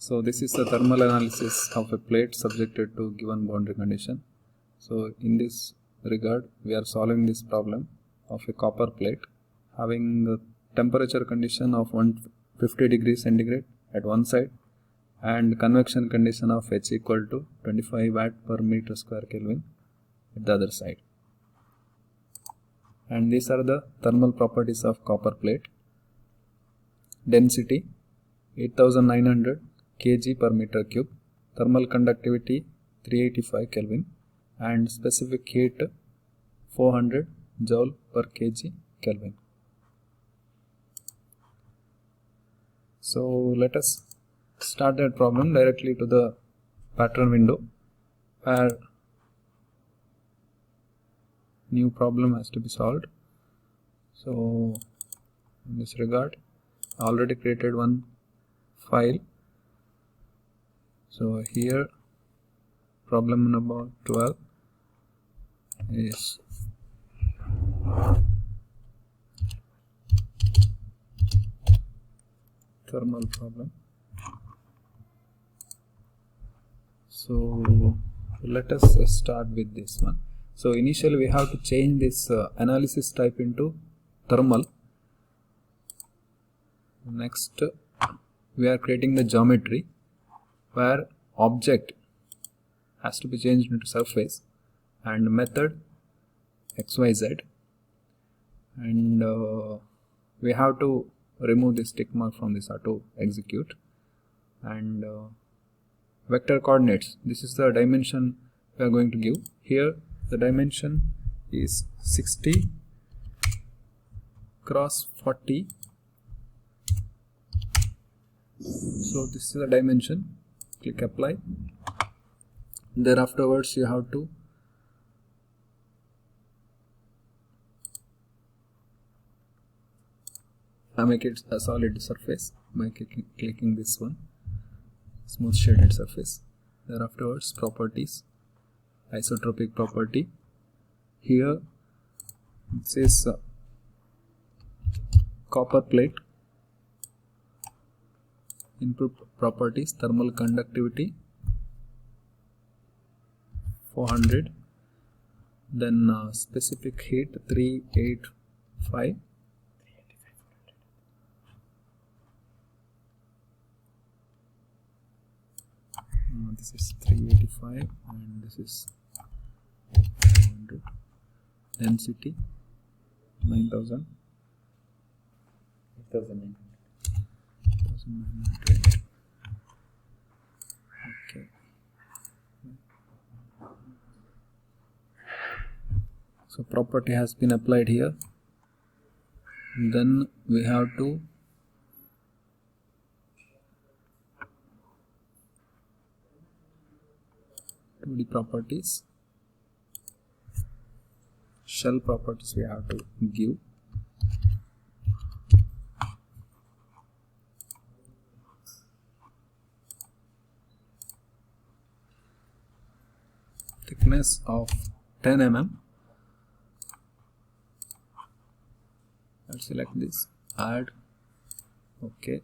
So this is the thermal analysis of a plate subjected to given boundary condition. So in this regard, we are solving this problem of a copper plate having a temperature condition of 150 degrees centigrade at one side and convection condition of H equal to 25 watt per meter square Kelvin at the other side. And these are the thermal properties of copper plate. Density 8900 kg per meter cube, thermal conductivity 385 Kelvin, and specific heat 400 joule per kg Kelvin. So let us start that problem directly to the pattern window where new problem has to be solved. So in this regard, I already created one file. So here problem number 12 is thermal problem. So let us start with this one. So initially we have to change this analysis type into thermal. Next we are creating the geometry where object has to be changed into surface and method XYZ, and we have to remove this tick mark from this auto execute. And vector coordinates, this is the dimension we are going to give. Here the dimension is 60 cross 40. So this is the dimension. Click apply. There afterwards you have to make it a solid surface by clicking this one, smooth shaded surface. There afterwards properties, isotropic property. Here it says copper plate. Input properties, thermal conductivity 400, then specific heat 385, this is 385 and this is 400, density 9000, 1920. Okay. So property has been applied here. Then we have to do the properties, shell properties we have to give. Thickness of 10 mm. I'll select this, add, okay,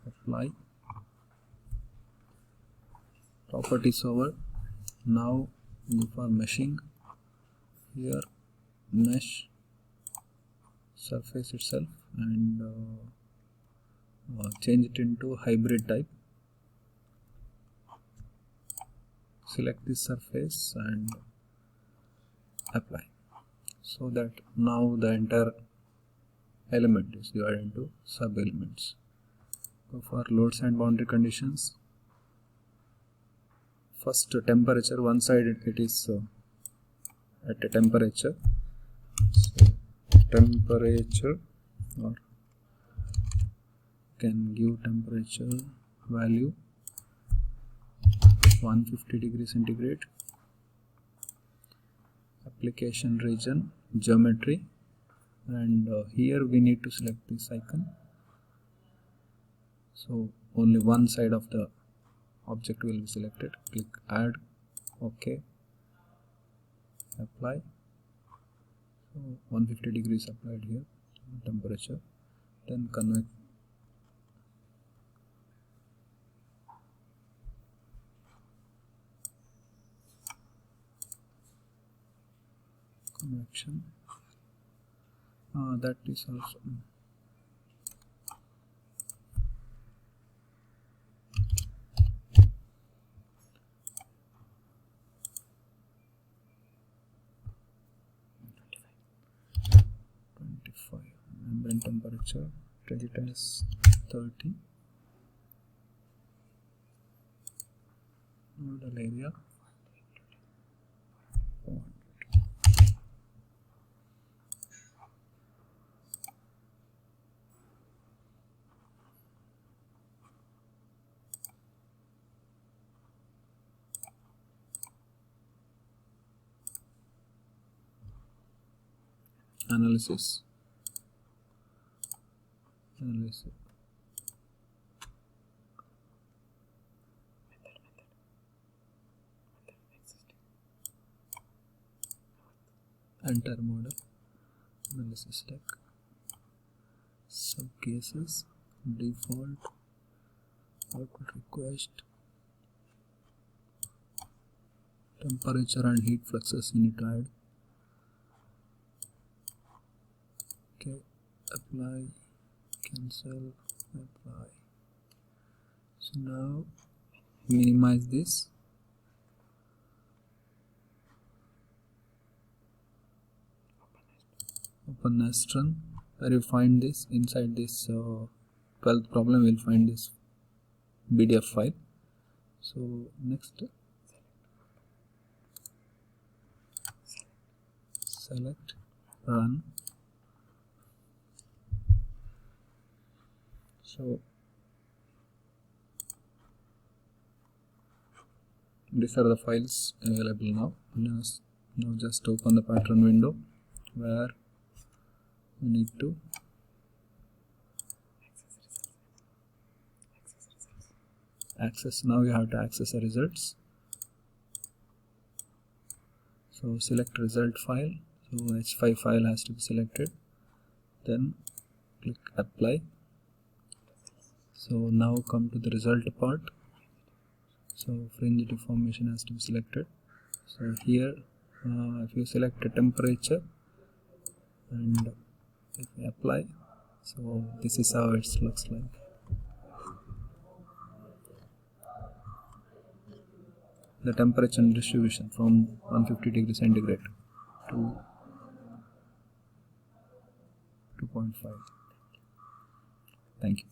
apply, properties over. Now go for meshing. Here mesh surface itself and change it into hybrid type. Select this surface and apply, so that now the entire element is divided into sub elements. Go for loads and boundary conditions. First temperature, one side it is at a temperature. So temperature, or can give temperature value 150 degrees centigrade. Application region, geometry, and here we need to select this icon. So only one side of the object will be selected. Click add, okay, apply. So 150 degrees applied here, temperature. Then convert convection. That is also membrane temperature, set it as 30. Nodal area 400. Analysis. Enter model, analysis tech, subcases, default, output request, temperature and heat fluxes you need to add. Okay, apply, cancel, apply. So now minimize this. Open Nastran, where you find this inside this 12th problem. We'll find this PDF file. So next, select, run. So these are the files available now. Now just open the pattern window where you need to access. Now you have to access the results. So select result file. So H5 file has to be selected. Then click apply. So now come to the result part. So fringe deformation has to be selected. So here if you select a temperature and if you apply, so this is how it looks like. The temperature and distribution from 150 degrees centigrade to 2.5. Thank you.